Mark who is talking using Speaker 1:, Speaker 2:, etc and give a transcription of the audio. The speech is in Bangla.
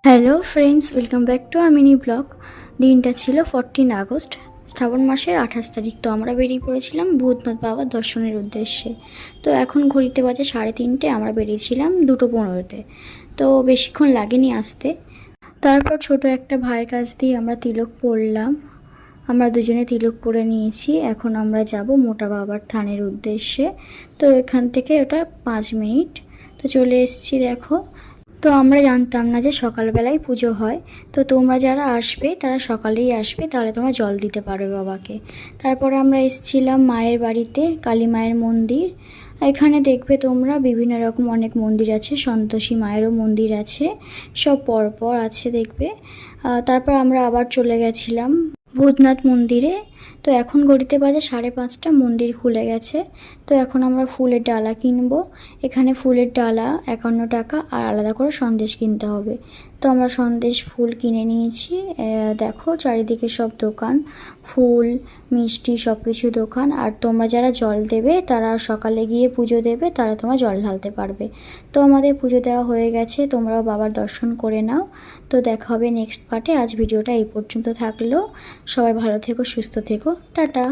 Speaker 1: Hello friends, welcome back to our mini blog. দিনটা ছিল 14 আগস্ট, শ্রাবণ মাসের 28 তারিখ। তো আমরা বেরিয়ে পড়েছিলাম ভূতনাথ বাবার দর্শনের উদ্দেশ্যে। তো এখন ঘড়িতে বাজে 3:30। আমরা বেরিয়েছিলাম 2:15-তে। তো বেশিক্ষণ লাগেনি আসতে। তারপর ছোট একটা ভাইয়ের কাছ দিয়ে আমরা তিলক পরলাম। আমরা দুজনে তিলক পরে নিয়েছি। এখন আমরা যাব মোটা বাবার থানের উদ্দেশ্যে। তো এখান থেকে ওটা 5 মিনিট। তো চলে এসেছি, দেখো। তো আমরা জানতাম না যে সকালবেলায় পুজো হয়। তো তোমরা যারা আসবে তারা সকালেই আসবে, তাহলে তোমরা জল দিতে পারবে বাবাকে। তারপরে আমরা এসেছিলাম মায়ের বাড়িতে, কালী মায়ের মন্দির। এখানে দেখবে তোমরা বিভিন্ন রকম অনেক মন্দির আছে, সন্তোষী মায়েরও মন্দির আছে, সব পরপর আছে দেখবে। তারপর আমরা আবার চলে গেছিলাম ভূতনাথ মন্দিরে। তো এখন ঘড়িতে বাজে 5:30, মন্দির খুলে গেছে। তো এখন আমরা ফুলের ডালা কিনবো। এখানে ফুলের ডালা 51 টাকা, আর আলাদা করে সন্দেশ কিনতে হবে। তো আমরা সন্দেশ ফুল কিনে নিয়েছি। দেখো চারিদিকে সব দোকান, ফুল মিষ্টি সব কিছু দোকান। আর তোমরা যারা জল দেবে তারা সকালে গিয়ে পুজো দেবে, তারা তোমরা জল ঢালতে পারবে। তো আমাদের পুজো দেওয়া হয়ে গেছে, তোমরাও বাবার দর্শন করে নাও। তো দেখা হবে নেক্সট পার্টে। আজ ভিডিওটা এই পর্যন্ত থাকলো। সবাই ভালো থেকো, সুস্থ থেকো, টাটা।